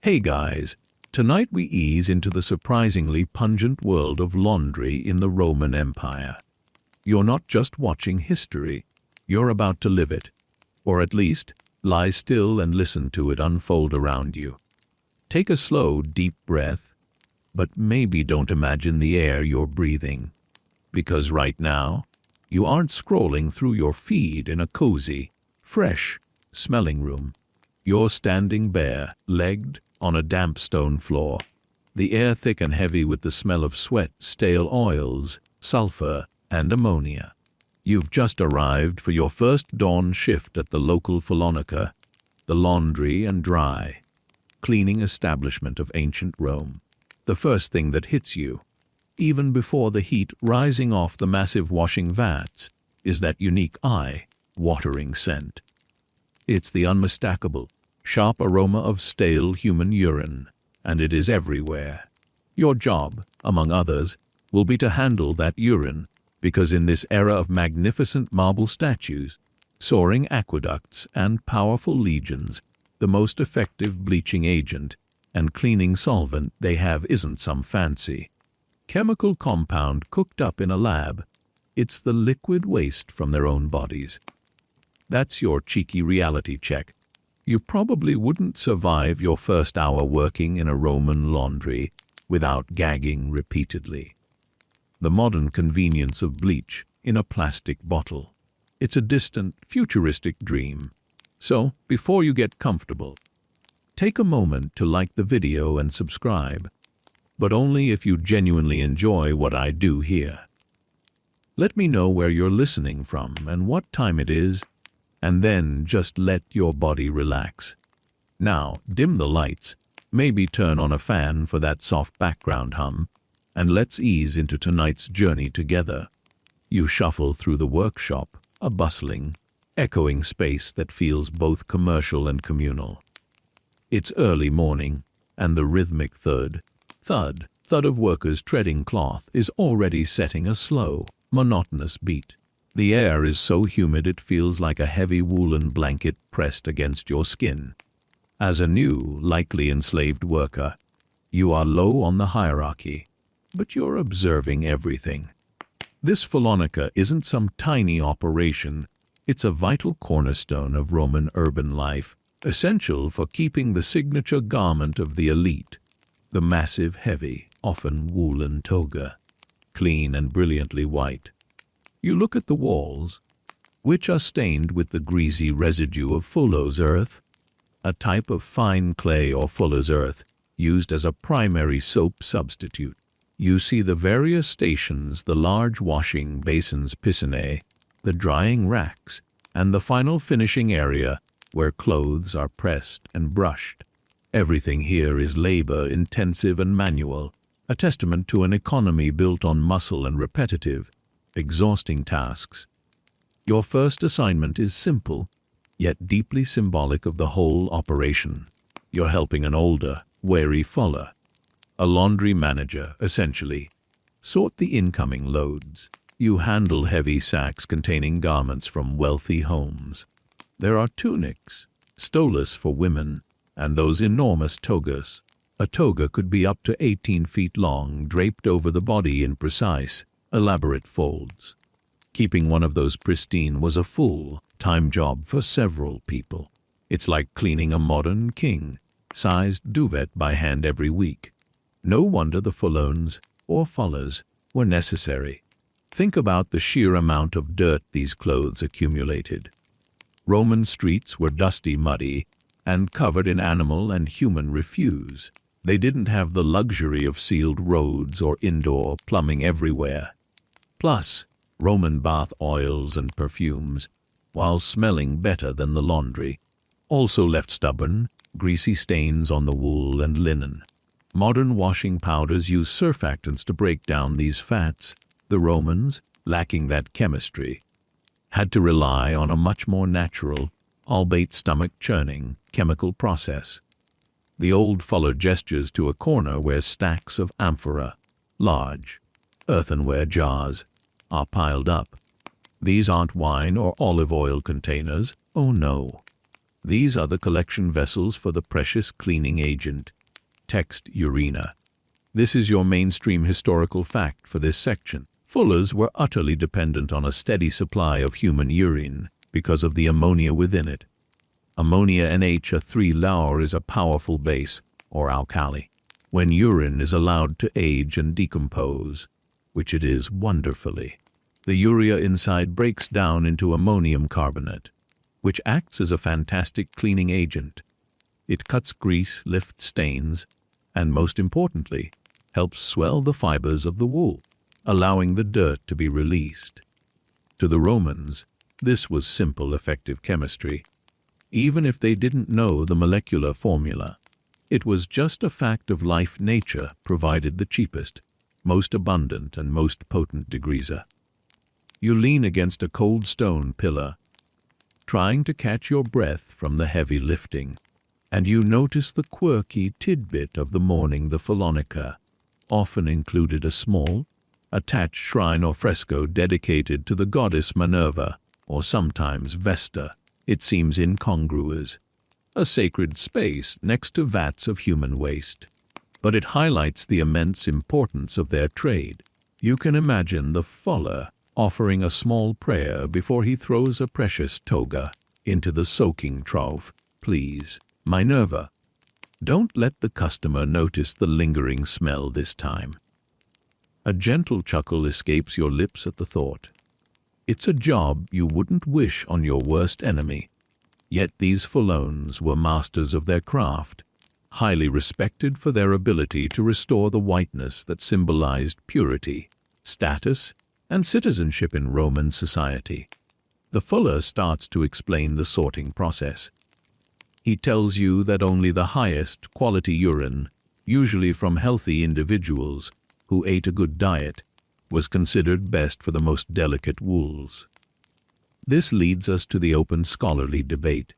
Hey guys, tonight we ease into the surprisingly pungent world of laundry in the Roman Empire. You're not just watching history, you're about to live it, or at least lie still and listen to it unfold around you. Take a slow, deep breath, but maybe don't imagine the air you're breathing, because right now, you aren't scrolling through your feed in a cozy, fresh, smelling room. You're standing bare-legged on a damp stone floor, the air thick and heavy with the smell of sweat, stale oils, sulfur, and ammonia. You've just arrived for your first dawn shift at the local FULLONICA, the laundry and dry, cleaning establishment of ancient Rome. The first thing that hits you, even before the heat rising off the massive washing vats, is that unique eye-watering scent. It's the unmistakable, sharp aroma of stale human urine, and it is everywhere. Your job, among others, will be to handle that urine, because in this era of magnificent marble statues, soaring aqueducts, and powerful legions, the most effective bleaching agent and cleaning solvent they have isn't some fancy chemical compound cooked up in a lab. It's the liquid waste from their own bodies. That's your cheeky reality check. You probably wouldn't survive your first hour working in a Roman laundry without gagging repeatedly. The modern convenience of bleach in a plastic bottle. It's a distant, futuristic dream. So, before you get comfortable, take a moment to like the video and subscribe, but only if you genuinely enjoy what I do here. Let me know where you're listening from and what time it is, and then just let your body relax. Now, dim the lights, maybe turn on a fan for that soft background hum, and let's ease into tonight's journey together. You shuffle through the workshop, a bustling, echoing space that feels both commercial and communal. It's early morning, and the rhythmic thud of workers treading cloth is already setting a slow, monotonous beat. The air is so humid it feels like a heavy woolen blanket pressed against your skin. As a new, likely enslaved worker, you are low on the hierarchy, but you're observing everything. This FULLONICA isn't some tiny operation, it's a vital cornerstone of Roman urban life, essential for keeping the signature garment of the elite, the massive, heavy, often woolen toga, clean and brilliantly white. You look at the walls, which are stained with the greasy residue of fullo's earth, a type of fine clay or fuller's earth used as a primary soap substitute. You see the various stations, the large washing basins piscine, the drying racks, and the final finishing area where clothes are pressed and brushed. Everything here is labor-intensive and manual, a testament to an economy built on muscle and repetitive, exhausting tasks. Your first assignment is simple, yet deeply symbolic of the whole operation. You're helping an older, wary fuller, a laundry manager, essentially, sort the incoming loads. You handle heavy sacks containing garments from wealthy homes. There are tunics, stolas for women, and those enormous togas. A toga could be up to 18 feet long, draped over the body in precise, elaborate folds. Keeping one of those pristine was a full-time job for several people. It's like cleaning a modern king-sized duvet by hand every week. No wonder the fullones, or fullers, were necessary. Think about the sheer amount of dirt these clothes accumulated. Roman streets were dusty, muddy, and covered in animal and human refuse. They didn't have the luxury of sealed roads or indoor plumbing everywhere. Plus, Roman bath oils and perfumes, while smelling better than the laundry, also left stubborn, greasy stains on the wool and linen. Modern washing powders use surfactants to break down these fats. The Romans, lacking that chemistry, had to rely on a much more natural, albeit stomach-churning, chemical process. The old fuller gestures to a corner where stacks of amphora, large, earthenware jars, are piled up. These aren't wine or olive oil containers, oh no. These are the collection vessels for the precious cleaning agent, text urina. This is your mainstream historical fact for this section. Fullers were utterly dependent on a steady supply of human urine because of the ammonia within it. Ammonia NH3 is a powerful base, or alkali. When urine is allowed to age and decompose, which it is wonderfully, the urea inside breaks down into ammonium carbonate, which acts as a fantastic cleaning agent. It cuts grease, lifts stains, and most importantly, helps swell the fibers of the wool, allowing the dirt to be released. To the Romans, this was simple, effective chemistry. Even if they didn't know the molecular formula, it was just a fact of life. Nature provided the cheapest, most abundant, and most potent degreaser. You lean against a cold stone pillar, trying to catch your breath from the heavy lifting, and you notice the quirky tidbit of the morning. The FULLONICA often included a small, attached shrine or fresco dedicated to the goddess Minerva, or sometimes Vesta. It seems incongruous, a sacred space next to vats of human waste. But it highlights the immense importance of their trade. You can imagine the fuller offering a small prayer before he throws a precious toga into the soaking trough. Please, Minerva, don't let the customer notice the lingering smell this time. A gentle chuckle escapes your lips at the thought. It's a job you wouldn't wish on your worst enemy. Yet these Fullones were masters of their craft, highly respected for their ability to restore the whiteness that symbolized purity, status, and citizenship in Roman society. The fuller starts to explain the sorting process. He tells you that only the highest quality urine, usually from healthy individuals who ate a good diet, was considered best for the most delicate wools. This leads us to the open scholarly debate.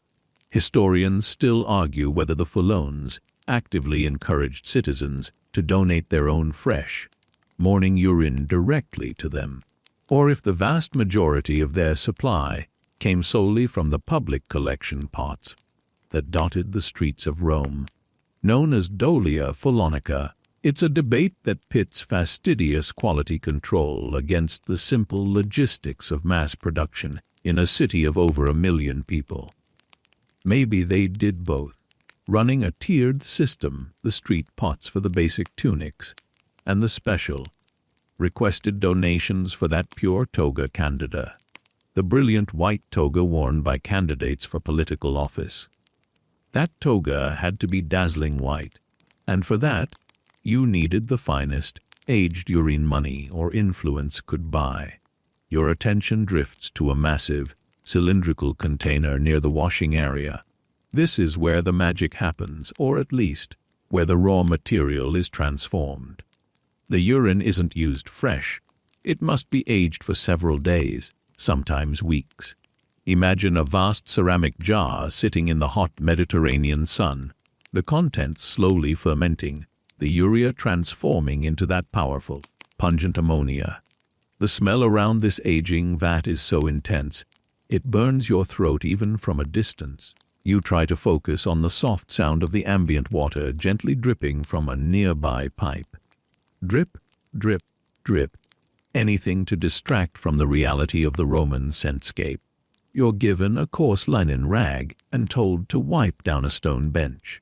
Historians still argue whether the Fullones actively encouraged citizens to donate their own fresh, morning urine directly to them, or if the vast majority of their supply came solely from the public collection pots that dotted the streets of Rome. Known as dolia fullonica, it's a debate that pits fastidious quality control against the simple logistics of mass production in a city of over 1 million people. Maybe they did both, running a tiered system, the street pots for the basic tunics, and the special, requested donations for that pure toga candida, the brilliant white toga worn by candidates for political office. That toga had to be dazzling white, and for that, you needed the finest, aged urine money or influence could buy. Your attention drifts to a massive, cylindrical container near the washing area. This is where the magic happens, or at least, where the raw material is transformed. The urine isn't used fresh. It must be aged for several days, sometimes weeks. Imagine a vast ceramic jar sitting in the hot Mediterranean sun, the contents slowly fermenting, the urea transforming into that powerful, pungent ammonia. The smell around this aging vat is so intense, it burns your throat even from a distance. You try to focus on the soft sound of the ambient water gently dripping from a nearby pipe. Drip, drip, drip. Anything to distract from the reality of the Roman scentscape. You're given a coarse linen rag and told to wipe down a stone bench.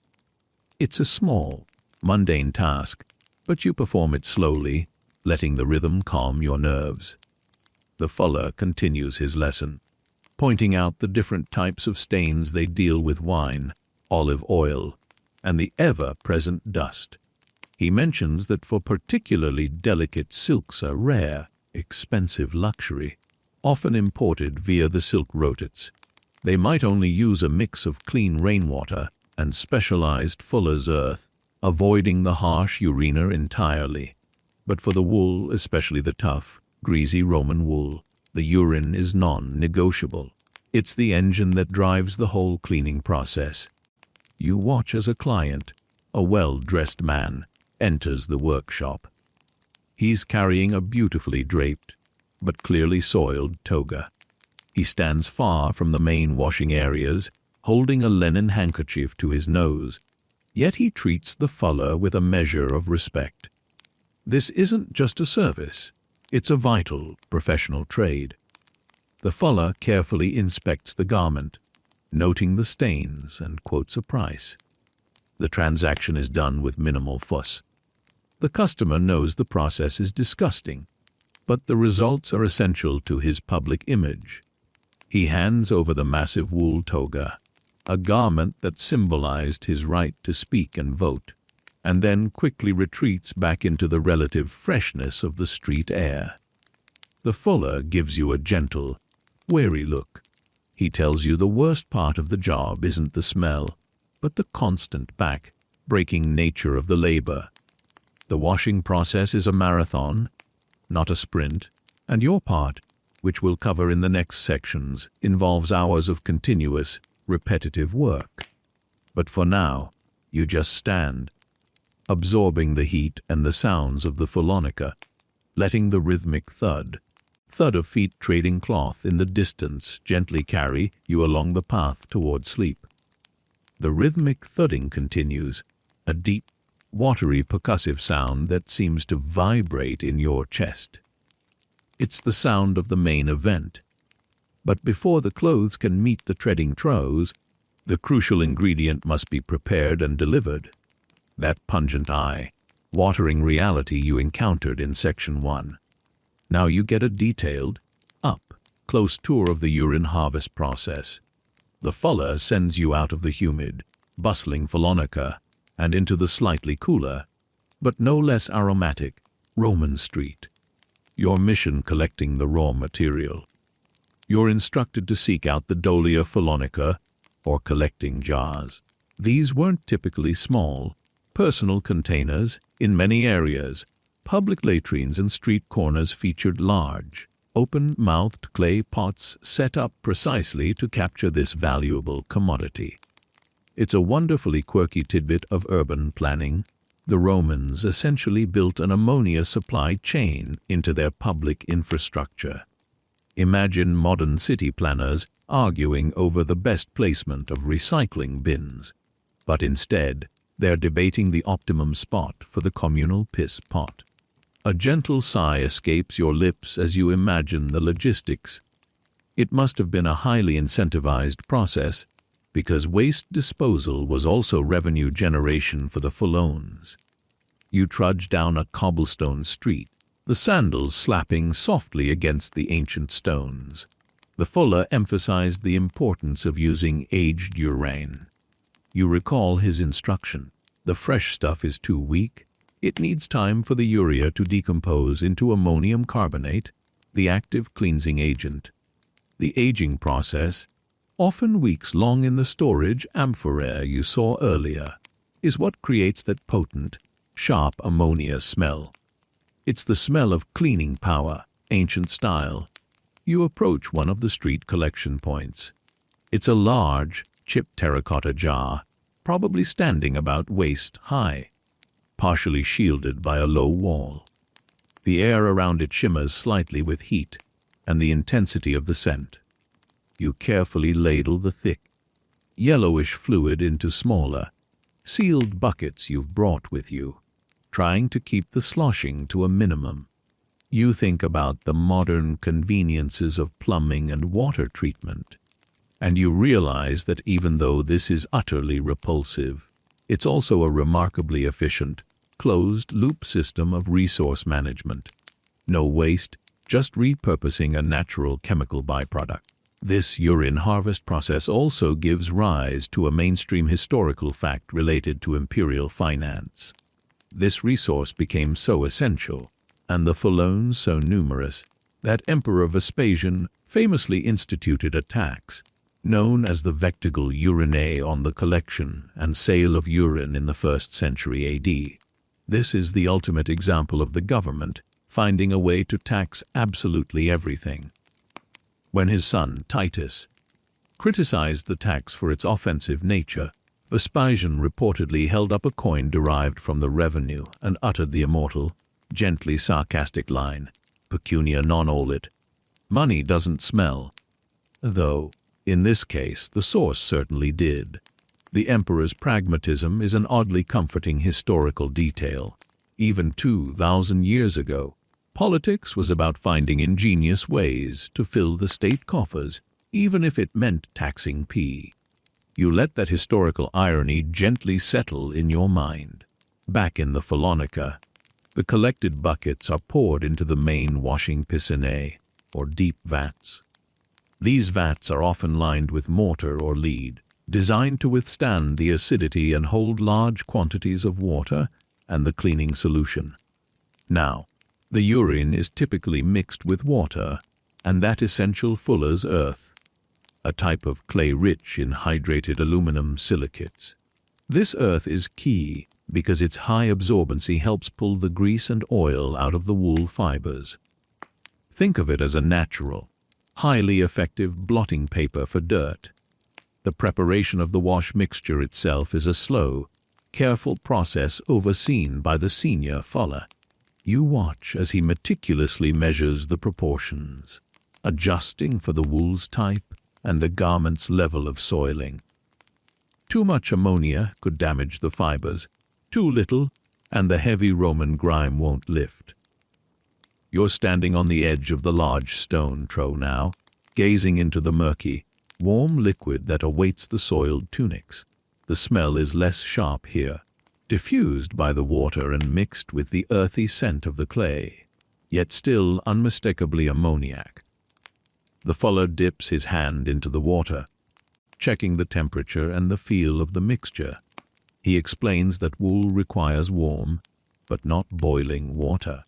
It's a small, mundane task, but you perform it slowly, letting the rhythm calm your nerves. The fuller continues his lesson, pointing out the different types of stains they deal with: wine, olive oil, and the ever-present dust. He mentions that for particularly delicate silks a rare, expensive luxury, often imported via the silk routes. They might only use a mix of clean rainwater and specialized fuller's earth, avoiding the harsh urina entirely. But for the wool, especially the tough, greasy Roman wool, the urine is non-negotiable. It's the engine that drives the whole cleaning process. You watch as a client, a well-dressed man, enters the workshop. He's carrying a beautifully draped, but clearly soiled toga. He stands far from the main washing areas, holding a linen handkerchief to his nose, yet he treats the fuller with a measure of respect. This isn't just a service, it's a vital, professional trade. The fuller carefully inspects the garment, noting the stains, and quotes a price. The transaction is done with minimal fuss. The customer knows the process is disgusting, but the results are essential to his public image. He hands over the massive wool toga, a garment that symbolized his right to speak and vote, and then quickly retreats back into the relative freshness of the street air. The fuller gives you a gentle, wary look. He tells you the worst part of the job isn't the smell, but the constant back-breaking nature of the labor. The washing process is a marathon, not a sprint, and your part, which we'll cover in the next sections, involves hours of continuous, repetitive work. But for now, you just stand, absorbing the heat and the sounds of the FULLONICA, letting the rhythmic thud of feet trading cloth in the distance gently carry you along the path toward sleep. The rhythmic thudding continues, a deep, watery percussive sound that seems to vibrate in your chest. It's the sound of the main event. But before the clothes can meet the treading toes, the crucial ingredient must be prepared and delivered. That pungent eye-watering reality you encountered in Section 1. Now you get a detailed, up-close tour of the urine harvest process. The fuller sends you out of the humid, bustling FULLONICA and into the slightly cooler, but no less aromatic, Roman street. Your mission collecting the raw material. You're instructed to seek out the dolia FULLONICA, or collecting jars. These weren't typically small, personal containers. In many areas, public latrines and street corners featured large, open-mouthed clay pots set up precisely to capture this valuable commodity. It's a wonderfully quirky tidbit of urban planning. The Romans essentially built an ammonia supply chain into their public infrastructure. Imagine modern city planners arguing over the best placement of recycling bins, but instead, they're debating the optimum spot for the communal piss pot. A gentle sigh escapes your lips as you imagine the logistics. It must have been a highly incentivized process, because waste disposal was also revenue generation for the fullones. You trudge down a cobblestone street, the sandals slapping softly against the ancient stones. The fuller emphasized the importance of using aged urine. You recall his instruction. The fresh stuff is too weak. It needs time for the urea to decompose into ammonium carbonate, the active cleansing agent. The aging process, often weeks long in the storage amphora you saw earlier, is what creates that potent, sharp ammonia smell. It's the smell of cleaning power, ancient style. You approach one of the street collection points. It's a large, chipped terracotta jar, probably standing about waist high, partially shielded by a low wall. The air around it shimmers slightly with heat and the intensity of the scent. You carefully ladle the thick, yellowish fluid into smaller, sealed buckets you've brought with you, trying to keep the sloshing to a minimum. You think about the modern conveniences of plumbing and water treatment, and you realize that even though this is utterly repulsive, it's also a remarkably efficient, closed-loop system of resource management. No waste, just repurposing a natural chemical byproduct. This urine harvest process also gives rise to a mainstream historical fact related to imperial finance. This resource became so essential, and the fullones so numerous, that Emperor Vespasian famously instituted a tax, known as the vectigal urinae, on the collection and sale of urine in the 1st century AD. This is the ultimate example of the government finding a way to tax absolutely everything. When his son, Titus, criticized the tax for its offensive nature, Vespasian reportedly held up a coin derived from the revenue and uttered the immortal, gently sarcastic line, "Pecunia non olet," money doesn't smell. Though, In this case, the source certainly did. The emperor's pragmatism is an oddly comforting historical detail. Even 2,000 years ago, politics was about finding ingenious ways to fill the state coffers, even if it meant taxing pee. You let that historical irony gently settle in your mind. Back in the FULLONICA, the collected buckets are poured into the main washing piscine, or deep vats. These vats are often lined with mortar or lead, designed to withstand the acidity and hold large quantities of water and the cleaning solution. Now, the urine is typically mixed with water and that essential fuller's earth, a type of clay rich in hydrated aluminum silicates. This earth is key because its high absorbency helps pull the grease and oil out of the wool fibers. Think of it as a natural, highly effective blotting paper for dirt. The preparation of the wash mixture itself is a slow, careful process overseen by the senior fuller. You watch as he meticulously measures the proportions, adjusting for the wool's type and the garment's level of soiling. Too much ammonia could damage the fibers, too little, and the heavy Roman grime won't lift. You're standing on the edge of the large stone trough now, gazing into the murky, warm liquid that awaits the soiled tunics. The smell is less sharp here, diffused by the water and mixed with the earthy scent of the clay, yet still unmistakably ammoniac. The fuller dips his hand into the water, checking the temperature and the feel of the mixture. He explains that wool requires warm, but not boiling water.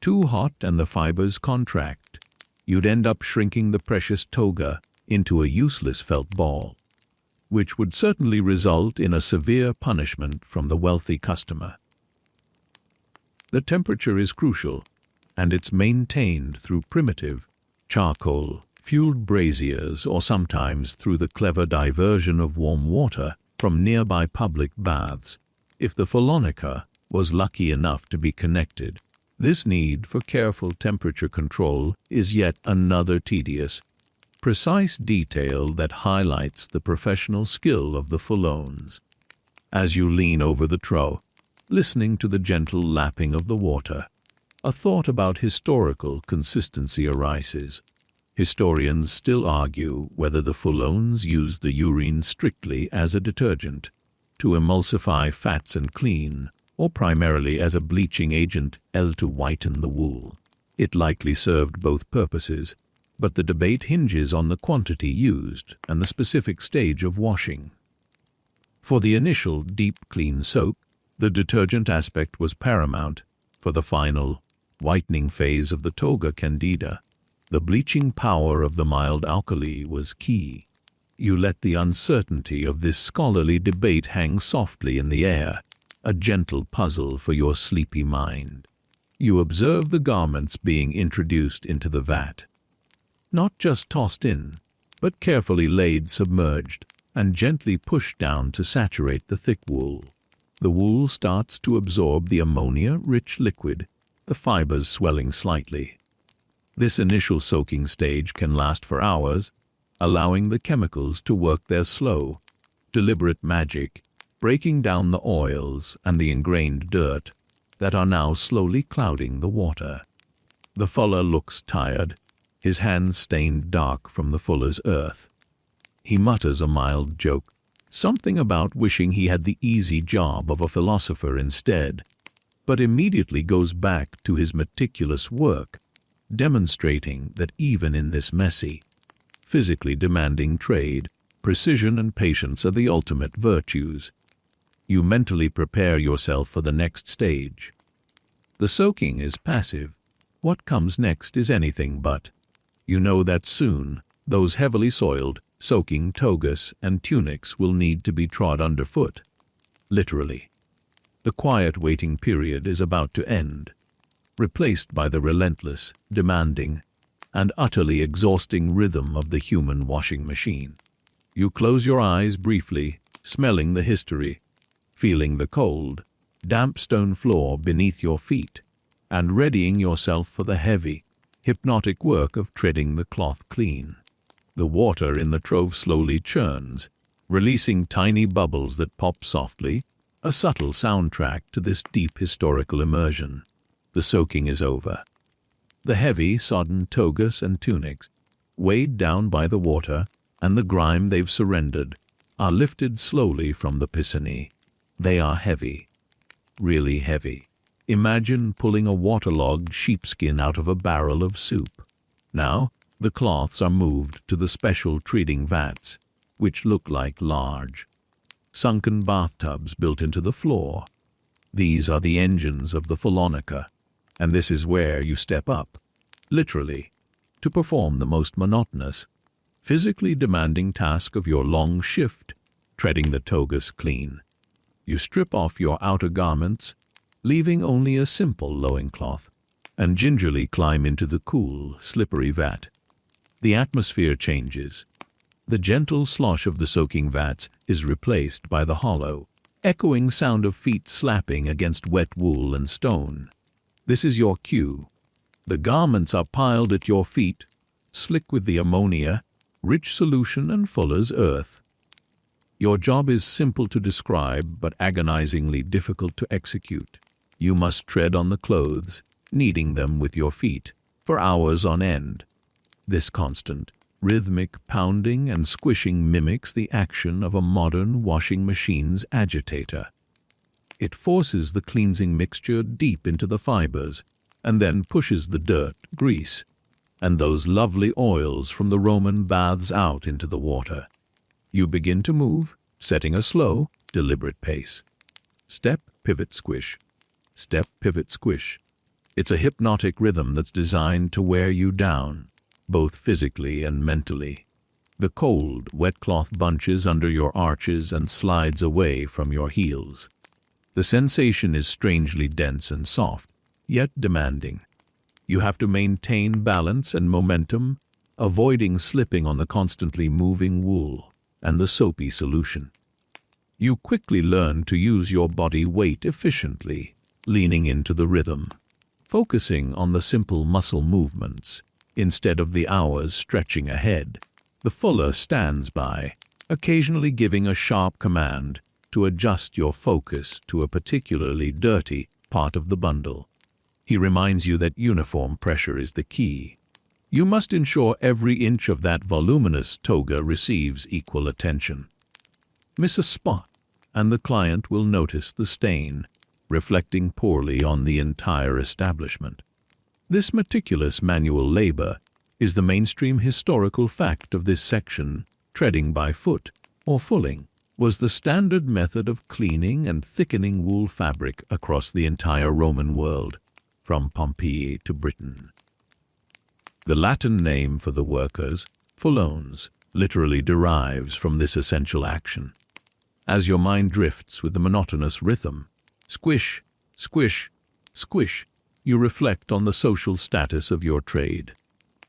Too hot and the fibers contract. You'd end up shrinking the precious toga into a useless felt ball, which would certainly result in a severe punishment from the wealthy customer. The temperature is crucial, and it's maintained through primitive, charcoal-fueled braziers or sometimes through the clever diversion of warm water from nearby public baths. If the FULLONICA was lucky enough to be connected, this need for careful temperature control is yet another tedious, precise detail that highlights the professional skill of the fullones. As you lean over the trough, listening to the gentle lapping of the water, a thought about historical consistency arises. Historians still argue whether the fullones used the urine strictly as a detergent, to emulsify fats and clean, or primarily as a bleaching agent to whiten the wool. It likely served both purposes, but the debate hinges on the quantity used and the specific stage of washing. For the initial deep clean soak, the detergent aspect was paramount. For the final, whitening phase of the toga candida, the bleaching power of the mild alkali was key. You let the uncertainty of this scholarly debate hang softly in the air, a gentle puzzle for your sleepy mind. You observe the garments being introduced into the vat, not just tossed in, but carefully laid submerged and gently pushed down to saturate the thick wool. The wool starts to absorb the ammonia-rich liquid, the fibers swelling slightly. This initial soaking stage can last for hours, allowing the chemicals to work their slow, deliberate magic, breaking down the oils and the ingrained dirt that are now slowly clouding the water. The fuller looks tired, his hands stained dark from the fuller's earth. He mutters a mild joke, something about wishing he had the easy job of a philosopher instead, but immediately goes back to his meticulous work, demonstrating that even in this messy, physically demanding trade, precision and patience are the ultimate virtues. You mentally prepare yourself for the next stage. The soaking is passive. What comes next is anything but. You know that soon, those heavily soiled, soaking togas and tunics will need to be trod underfoot. Literally. The quiet waiting period is about to end, replaced by the relentless, demanding, and utterly exhausting rhythm of the human washing machine. You close your eyes briefly, smelling the history, feeling the cold, damp stone floor beneath your feet, and readying yourself for the heavy, hypnotic work of treading the cloth clean. The water in the trove slowly churns, releasing tiny bubbles that pop softly, a subtle soundtrack to this deep historical immersion. The soaking is over. The heavy, sodden togas and tunics, weighed down by the water and the grime they've surrendered, are lifted slowly from the piscine. They are heavy, really heavy. Imagine pulling a waterlogged sheepskin out of a barrel of soup. Now, the cloths are moved to the special treating vats, which look like large, sunken bathtubs built into the floor. These are the engines of the FULLONICA, and this is where you step up, literally, to perform the most monotonous, physically demanding task of your long shift, treading the togas clean. You strip off your outer garments, leaving only a simple loincloth, and gingerly climb into the cool, slippery vat. The atmosphere changes. The gentle slosh of the soaking vats is replaced by the hollow, echoing sound of feet slapping against wet wool and stone. This is your cue. The garments are piled at your feet, slick with the ammonia, rich solution and full as earth. Your job is simple to describe but agonizingly difficult to execute. You must tread on the clothes, kneading them with your feet, for hours on end. This constant, rhythmic pounding and squishing mimics the action of a modern washing machine's agitator. It forces the cleansing mixture deep into the fibers, and then pushes the dirt, grease, and those lovely oils from the Roman baths out into the water. You begin to move, setting a slow, deliberate pace. Step, pivot, squish. Step, pivot, squish. It's a hypnotic rhythm that's designed to wear you down, both physically and mentally. The cold, wet cloth bunches under your arches and slides away from your heels. The sensation is strangely dense and soft, yet demanding. You have to maintain balance and momentum, avoiding slipping on the constantly moving wool and the soapy solution. You quickly learn to use your body weight efficiently, leaning into the rhythm, focusing on the simple muscle movements instead of the hours stretching ahead. The fuller stands by, occasionally giving a sharp command to adjust your focus to a particularly dirty part of the bundle. He reminds you that uniform pressure is the key. You must ensure every inch of that voluminous toga receives equal attention. Miss a spot, and the client will notice the stain, reflecting poorly on the entire establishment. This meticulous manual labor is the mainstream historical fact of this section. Treading by foot, or fulling, was the standard method of cleaning and thickening wool fabric across the entire Roman world, from Pompeii to Britain. The Latin name for the workers, fullones, literally derives from this essential action. As your mind drifts with the monotonous rhythm, squish, squish, squish, you reflect on the social status of your trade.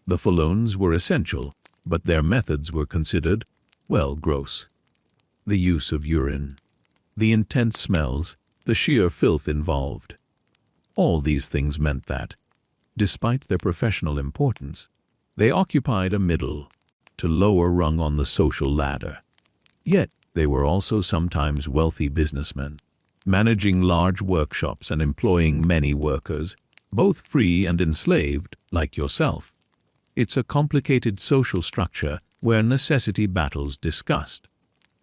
The fullones were essential, but their methods were considered, well, gross. The use of urine, the intense smells, the sheer filth involved. All these things meant that, despite their professional importance, they occupied a middle to lower rung on the social ladder. Yet they were also sometimes wealthy businessmen, managing large workshops and employing many workers, both free and enslaved, like yourself. It's a complicated social structure where necessity battles disgust.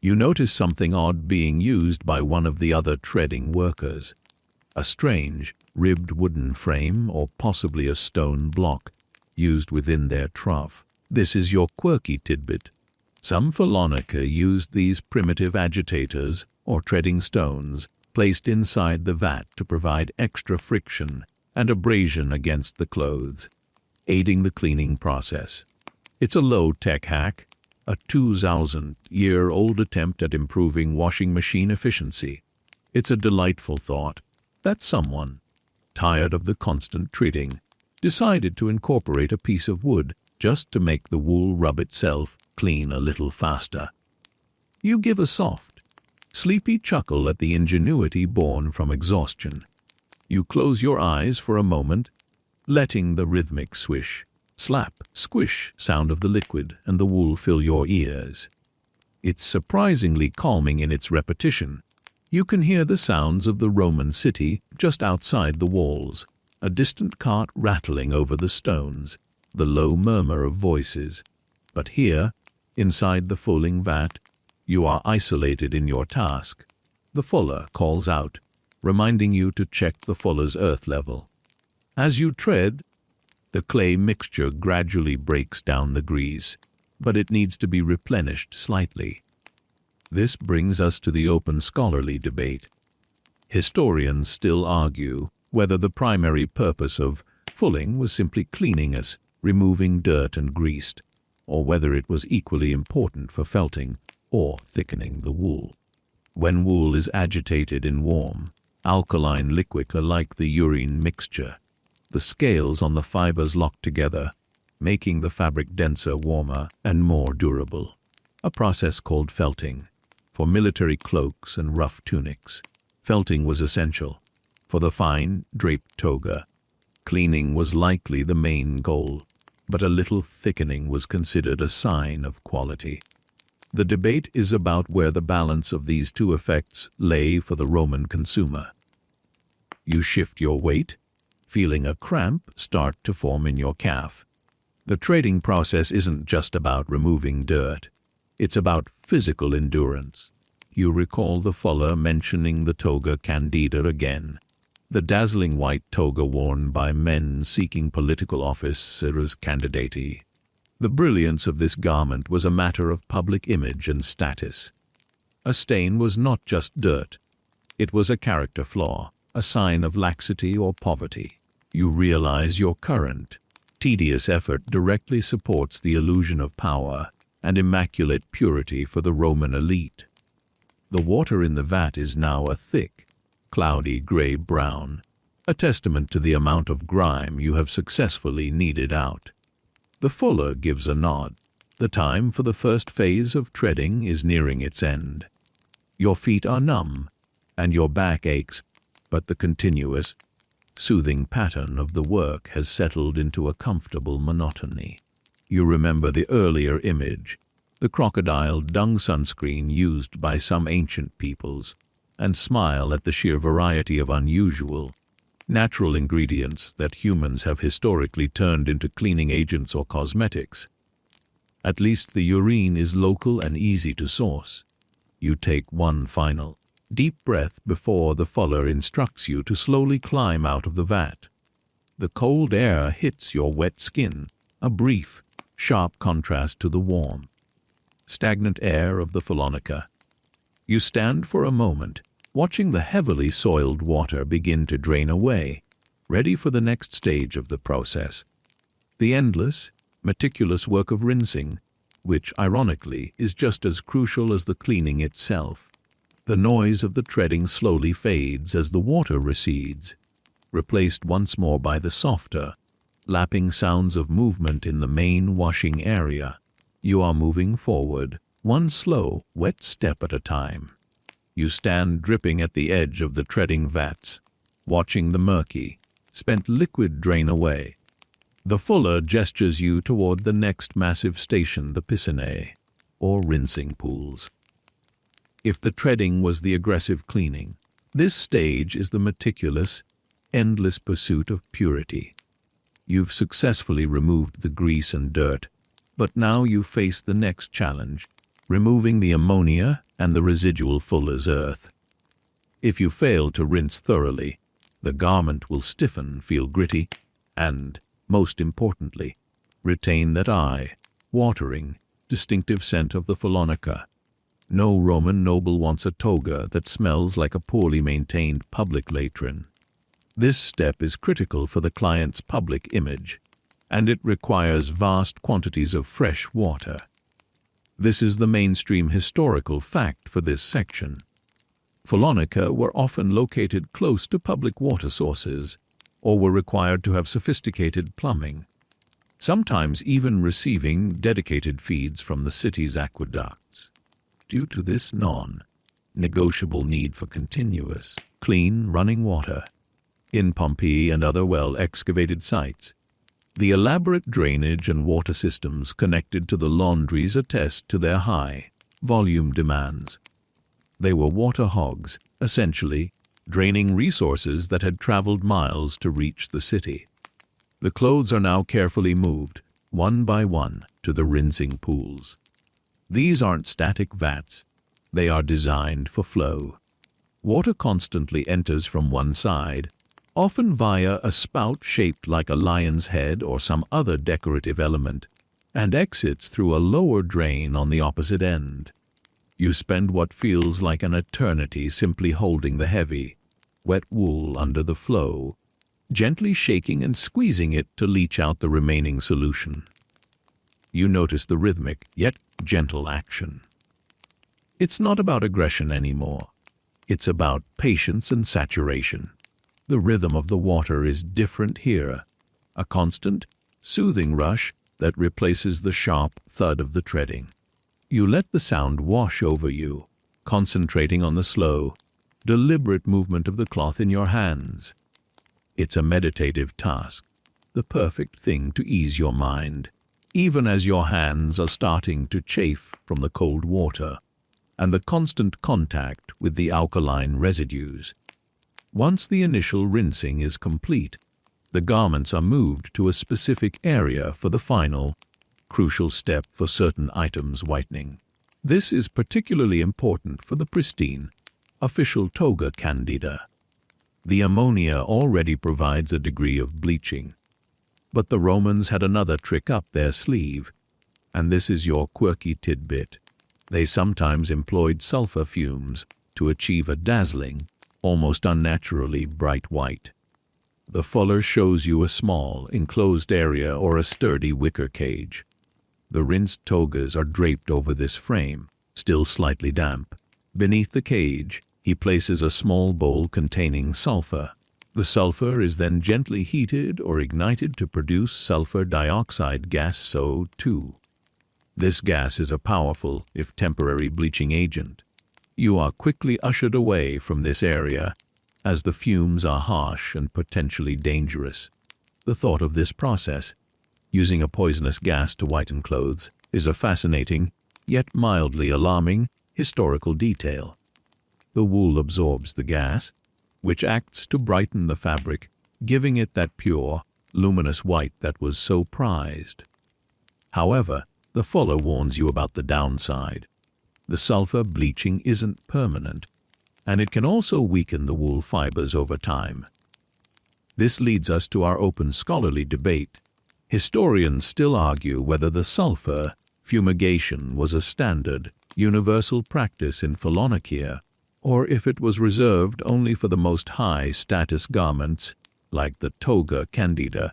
You notice something odd being used by one of the other treading workers. A strange, ribbed wooden frame or possibly a stone block used within their trough. This is your quirky tidbit. Some FULLONICA used these primitive agitators or treading stones placed inside the vat to provide extra friction and abrasion against the clothes, aiding the cleaning process. It's a low-tech hack, a 2,000-year-old attempt at improving washing machine efficiency. It's a delightful thought that someone, tired of the constant treating, decided to incorporate a piece of wood just to make the wool rub itself clean a little faster. You give a soft, sleepy chuckle at the ingenuity born from exhaustion. You close your eyes for a moment, letting the rhythmic swish, slap, squish sound of the liquid and the wool fill your ears. It's surprisingly calming in its repetition. You can hear the sounds of the Roman city just outside the walls, a distant cart rattling over the stones, the low murmur of voices. But here, inside the fulling vat, you are isolated in your task. The fuller calls out, reminding you to check the fuller's earth level. As you tread, the clay mixture gradually breaks down the grease, but it needs to be replenished slightly. This brings us to the open scholarly debate. Historians still argue whether the primary purpose of fulling was simply cleaning us, removing dirt and grease, or whether it was equally important for felting or thickening the wool. When wool is agitated in warm, alkaline liquid like the urine mixture, the scales on the fibers lock together, making the fabric denser, warmer, and more durable. A process called felting. For military cloaks and rough tunics, felting was essential. For the fine, draped toga, cleaning was likely the main goal, but a little thickening was considered a sign of quality. The debate is about where the balance of these two effects lay for the Roman consumer. You shift your weight, feeling a cramp start to form in your calf. The trading process isn't just about removing dirt. It's about physical endurance. You recall the fuller mentioning the toga candida again, the dazzling white toga worn by men seeking political office as candidati. The brilliance of this garment was a matter of public image and status. A stain was not just dirt. It was a character flaw, a sign of laxity or poverty. You realize your current, tedious effort directly supports the illusion of power and immaculate purity for the Roman elite. The water in the vat is now a thick, cloudy gray-brown, a testament to the amount of grime you have successfully kneaded out. The fuller gives a nod. The time for the first phase of treading is nearing its end. Your feet are numb, and your back aches, but the continuous, soothing pattern of the work has settled into a comfortable monotony. You remember the earlier image, the crocodile dung sunscreen used by some ancient peoples, and smile at the sheer variety of unusual, natural ingredients that humans have historically turned into cleaning agents or cosmetics. At least the urine is local and easy to source. You take one final, deep breath before the fuller instructs you to slowly climb out of the vat. The cold air hits your wet skin, a brief, sharp contrast to the warm, stagnant air of the FULLONICA. You stand for a moment, watching the heavily soiled water begin to drain away, ready for the next stage of the process. The endless, meticulous work of rinsing, which, ironically, is just as crucial as the cleaning itself. The noise of the treading slowly fades as the water recedes, replaced once more by the softer, lapping sounds of movement in the main washing area. You are moving forward, one slow, wet step at a time. You stand dripping at the edge of the treading vats, watching the murky, spent liquid drain away. The fuller gestures you toward the next massive station, the piscine, or rinsing pools. If the treading was the aggressive cleaning, this stage is the meticulous, endless pursuit of purity. You've successfully removed the grease and dirt, but now you face the next challenge, removing the ammonia and the residual fuller's earth. If you fail to rinse thoroughly, the garment will stiffen, feel gritty, and, most importantly, retain that eye-watering, distinctive scent of the FULLONICA. No Roman noble wants a toga that smells like a poorly maintained public latrine. This step is critical for the client's public image, and it requires vast quantities of fresh water. This is the mainstream historical fact for this section. FULLONICA were often located close to public water sources, or were required to have sophisticated plumbing, sometimes even receiving dedicated feeds from the city's aqueducts. Due to this non-negotiable need for continuous, clean running water, in Pompeii and other well-excavated sites, The elaborate drainage and water systems connected to the laundries attest to their high volume demands. They were water hogs, essentially, draining resources that had traveled miles to reach the city. The clothes are now carefully moved, one by one, to the rinsing pools. These aren't static vats. They are designed for flow. Water constantly enters from one side, often via a spout shaped like a lion's head or some other decorative element, and exits through a lower drain on the opposite end. You spend what feels like an eternity simply holding the heavy, wet wool under the flow, gently shaking and squeezing it to leach out the remaining solution. You notice the rhythmic, yet gentle action. It's not about aggression anymore. It's about patience and saturation. The rhythm of the water is different here, a constant, soothing rush that replaces the sharp thud of the treading. You let the sound wash over you, concentrating on the slow, deliberate movement of the cloth in your hands. It's a meditative task, the perfect thing to ease your mind, even as your hands are starting to chafe from the cold water and the constant contact with the alkaline residues. Once the initial rinsing is complete, the garments are moved to a specific area for the final, crucial step for certain items whitening. This is particularly important for the pristine, official toga candida. The ammonia already provides a degree of bleaching, but the Romans had another trick up their sleeve, and this is your quirky tidbit. They sometimes employed sulfur fumes to achieve a dazzling, almost unnaturally bright white. The fuller shows you a small, enclosed area or a sturdy wicker cage. The rinsed togas are draped over this frame, still slightly damp. Beneath the cage, he places a small bowl containing sulfur. The sulfur is then gently heated or ignited to produce sulfur dioxide gas SO2. This gas is a powerful, if temporary, bleaching agent. You are quickly ushered away from this area, as the fumes are harsh and potentially dangerous. The thought of this process, using a poisonous gas to whiten clothes, is a fascinating, yet mildly alarming, historical detail. The wool absorbs the gas, which acts to brighten the fabric, giving it that pure, luminous white that was so prized. However, the fuller warns you about the downside. The sulfur bleaching isn't permanent, and it can also weaken the wool fibers over time. This leads us to our open scholarly debate. Historians still argue whether the sulfur fumigation was a standard, universal practice in FULLONICA, or if it was reserved only for the most high-status garments, like the toga candida,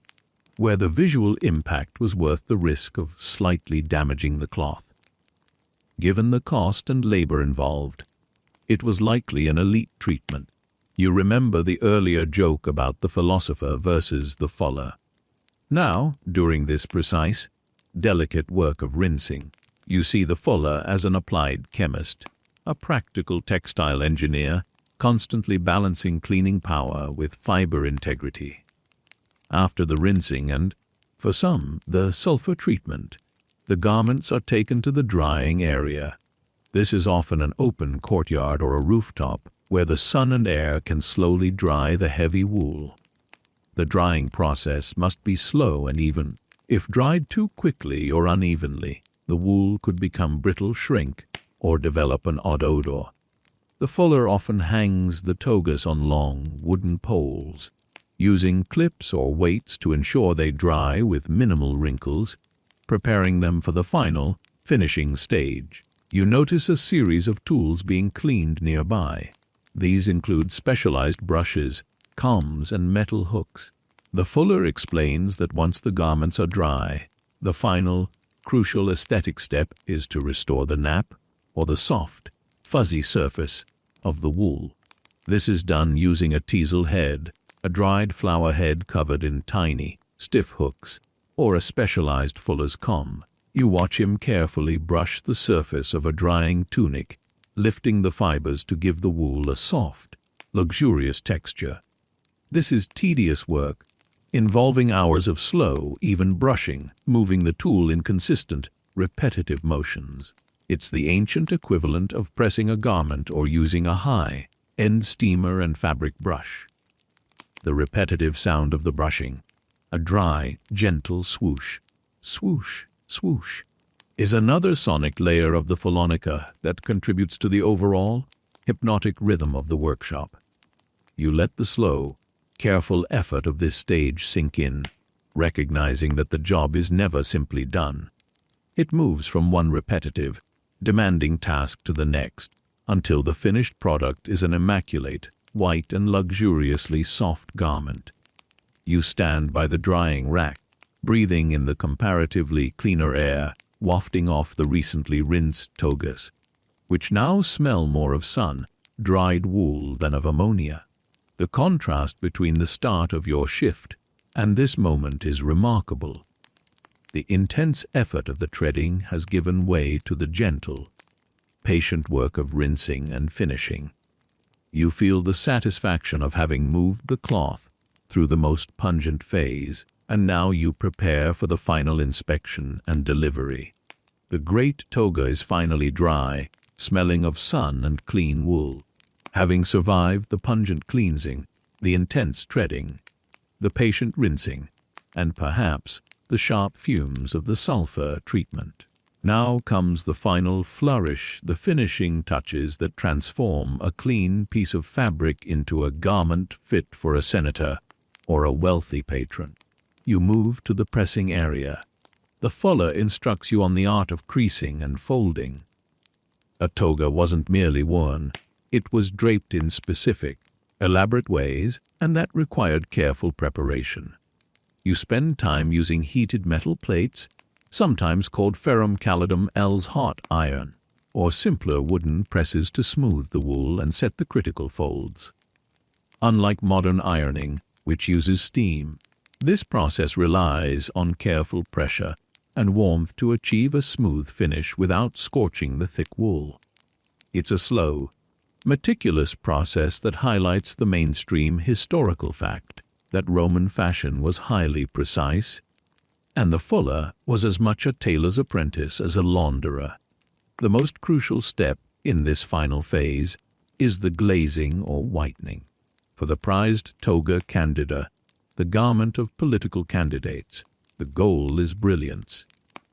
where the visual impact was worth the risk of slightly damaging the cloth. Given the cost and labor involved, it was likely an elite treatment. You remember the earlier joke about the philosopher versus the fuller. Now, during this precise, delicate work of rinsing, you see the fuller as an applied chemist, a practical textile engineer, constantly balancing cleaning power with fiber integrity. After the rinsing and, for some, the sulfur treatment, the garments are taken to the drying area. This is often an open courtyard or a rooftop where the sun and air can slowly dry the heavy wool. The drying process must be slow and even. If dried too quickly or unevenly, the wool could become brittle, shrink, or develop an odd odor. The fuller often hangs the togas on long wooden poles, using clips or weights to ensure they dry with minimal wrinkles, preparing them for the final, finishing stage. You notice a series of tools being cleaned nearby. These include specialized brushes, combs, and metal hooks. The fuller explains that once the garments are dry, the final, crucial aesthetic step is to restore the nap, or the soft, fuzzy surface, of the wool. This is done using a teasel head, a dried flower head covered in tiny, stiff hooks, or a specialized fuller's comb. You watch him carefully brush the surface of a drying tunic, lifting the fibers to give the wool a soft, luxurious texture. This is tedious work, involving hours of slow, even brushing, moving the tool in consistent, repetitive motions. It's the ancient equivalent of pressing a garment or using a high-end steamer and fabric brush. The repetitive sound of the brushing, a dry, gentle swoosh, swoosh, swoosh, is another sonic layer of the FULLONICA that contributes to the overall hypnotic rhythm of the workshop. You let the slow, careful effort of this stage sink in, recognizing that the job is never simply done. It moves from one repetitive, demanding task to the next, until the finished product is an immaculate, white and luxuriously soft garment. You stand by the drying rack, breathing in the comparatively cleaner air, wafting off the recently rinsed togas, which now smell more of sun, dried wool than of ammonia. The contrast between the start of your shift and this moment is remarkable. The intense effort of the treading has given way to the gentle, patient work of rinsing and finishing. You feel the satisfaction of having moved the cloth through the most pungent phase, and now you prepare for the final inspection and delivery. The great toga is finally dry, smelling of sun and clean wool, having survived the pungent cleansing, the intense treading, the patient rinsing, and perhaps the sharp fumes of the sulfur treatment. Now comes the final flourish, the finishing touches that transform a clean piece of fabric into a garment fit for a senator or a wealthy patron. You move to the pressing area. The fuller instructs you on the art of creasing and folding. A toga wasn't merely worn, it was draped in specific, elaborate ways, and that required careful preparation. You spend time using heated metal plates, sometimes called ferrum calidum L's hot iron, or simpler wooden presses to smooth the wool and set the critical folds. Unlike modern ironing, which uses steam, this process relies on careful pressure and warmth to achieve a smooth finish without scorching the thick wool. It's a slow, meticulous process that highlights the mainstream historical fact that Roman fashion was highly precise, and the fuller was as much a tailor's apprentice as a launderer. The most crucial step in this final phase is the glazing or whitening. For the prized toga candida, the garment of political candidates, the goal is brilliance.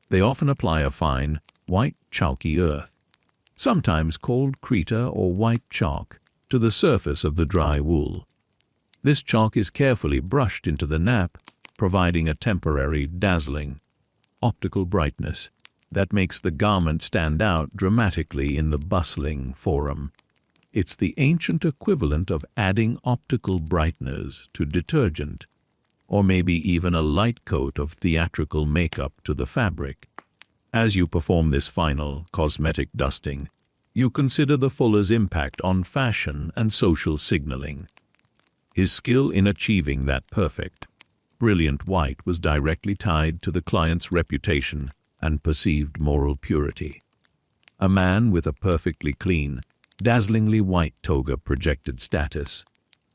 They often apply a fine, white chalky earth, sometimes called creta or white chalk, to the surface of the dry wool. This chalk is carefully brushed into the nap, providing a temporary, dazzling, optical brightness that makes the garment stand out dramatically in the bustling forum. It's the ancient equivalent of adding optical brighteners to detergent, or maybe even a light coat of theatrical makeup to the fabric. As you perform this final cosmetic dusting, you consider the fuller's impact on fashion and social signaling. His skill in achieving that perfect, brilliant white was directly tied to the client's reputation and perceived moral purity. A man with a perfectly clean, dazzlingly white toga projected status,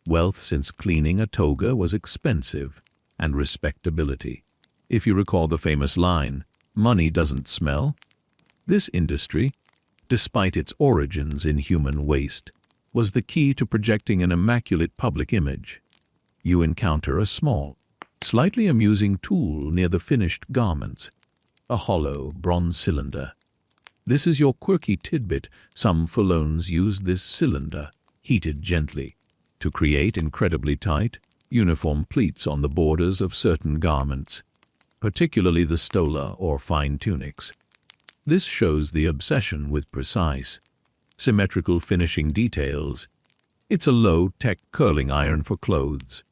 wealth since cleaning a toga was expensive, and respectability. If you recall the famous line, "Money doesn't smell," this industry, despite its origins in human waste, was the key to projecting an immaculate public image. You encounter a small, slightly amusing tool near the finished garments, a hollow bronze cylinder. This is your quirky tidbit. Some fullones use this cylinder, heated gently, to create incredibly tight, uniform pleats on the borders of certain garments, particularly the stola or fine tunics. This shows the obsession with precise, symmetrical finishing details. It's a low-tech curling iron for clothes.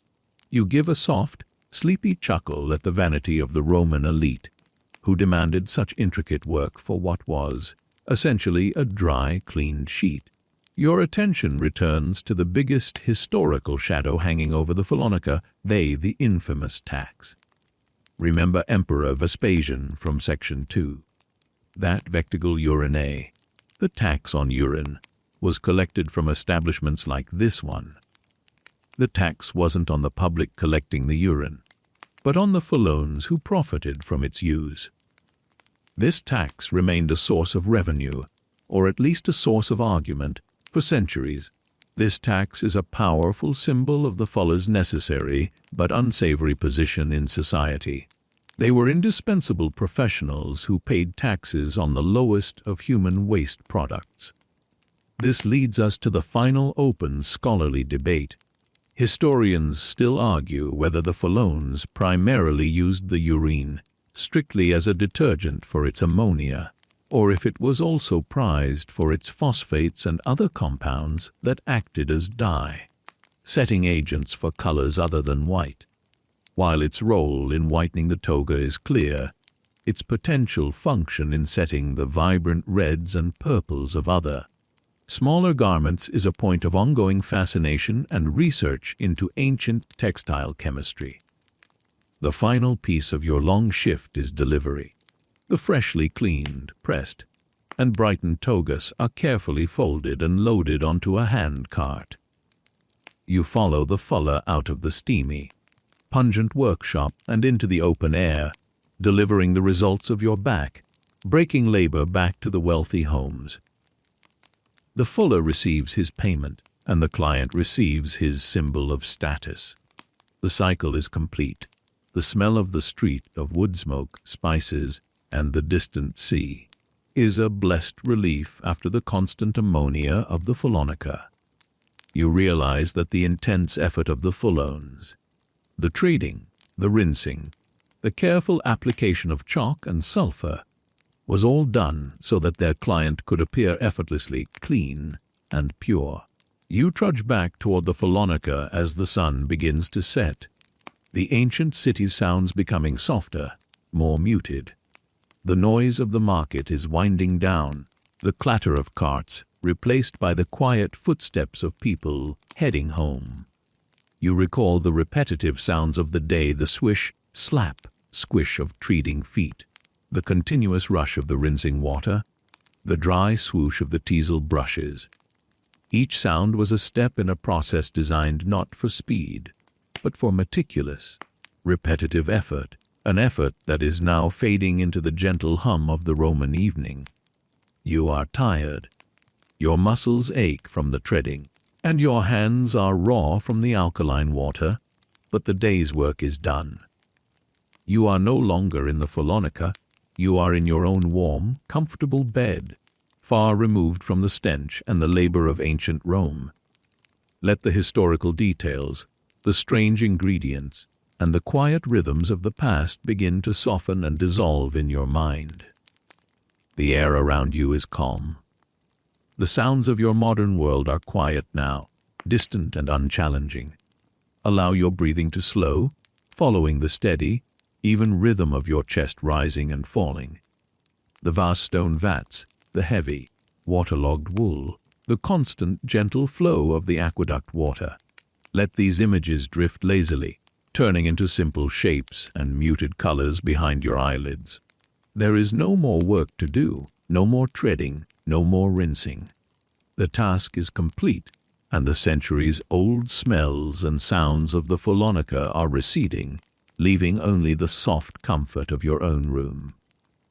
You give a soft, sleepy chuckle at the vanity of the Roman elite, who demanded such intricate work for what was, essentially, a dry, cleaned sheet. Your attention returns to the biggest historical shadow hanging over the FULLONICA, the infamous tax. Remember Emperor Vespasian from Section 2. That vectigal urine, the tax on urine, was collected from establishments like this one. The tax wasn't on the public collecting the urine. but on the Fullones who profited from its use. This tax remained a source of revenue, or at least a source of argument, for centuries. This tax is a powerful symbol of the Fuller's necessary but unsavory position in society. They were indispensable professionals who paid taxes on the lowest of human waste products. This leads us to the final open scholarly debate. Historians still argue whether the Fullones primarily used the urine strictly as a detergent for its ammonia, or if it was also prized for its phosphates and other compounds that acted as dye, setting agents for colors other than white. While its role in whitening the toga is clear, its potential function in setting the vibrant reds and purples of other, smaller garments is a point of ongoing fascination and research into ancient textile chemistry. The final piece of your long shift is delivery. The freshly cleaned, pressed, and brightened togas are carefully folded and loaded onto a hand cart. You follow the fuller out of the steamy, pungent workshop and into the open air, delivering the results of your breaking labor back to the wealthy homes. The fuller receives his payment, and the client receives his symbol of status. The cycle is complete. The smell of the street of wood smoke, spices, and the distant sea is a blessed relief after the constant ammonia of the FULLONICA. You realize that the intense effort of the Fullones, the trading, the rinsing, the careful application of chalk and sulfur, was all done so that their client could appear effortlessly clean and pure. You trudge back toward the FULLONICA as the sun begins to set, the ancient city's sounds becoming softer, more muted. The noise of the market is winding down, the clatter of carts replaced by the quiet footsteps of people heading home. You recall the repetitive sounds of the day, the swish, slap, squish of treading feet, the continuous rush of the rinsing water, the dry swoosh of the teasel brushes. Each sound was a step in a process designed not for speed, but for meticulous, repetitive effort, an effort that is now fading into the gentle hum of the Roman evening. You are tired. Your muscles ache from the treading, and your hands are raw from the alkaline water, but the day's work is done. You are no longer in the FULLONICA. You are in your own warm, comfortable bed, far removed from the stench and the labor of ancient Rome. Let the historical details, the strange ingredients, and the quiet rhythms of the past begin to soften and dissolve in your mind. The air around you is calm. The sounds of your modern world are quiet now, distant and unchallenging. Allow your breathing to slow, following the steady, even rhythm of your chest rising and falling. The vast stone vats, the heavy, waterlogged wool, the constant, gentle flow of the aqueduct water. Let these images drift lazily, turning into simple shapes and muted colors behind your eyelids. There is no more work to do, no more treading, no more rinsing. The task is complete, and the centuries-old smells and sounds of the FULLONICA are receding, leaving only the soft comfort of your own room.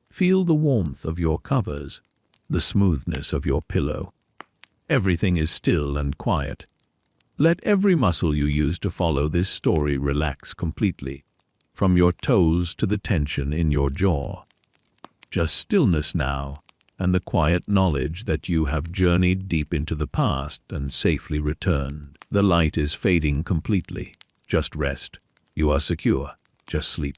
Feel the warmth of your covers, the smoothness of your pillow. Everything is still and quiet. Let every muscle you use to follow this story relax completely, from your toes to the tension in your jaw. Just stillness now, and the quiet knowledge that you have journeyed deep into the past and safely returned. The light is fading completely. Just rest. You are secure. Just sleep.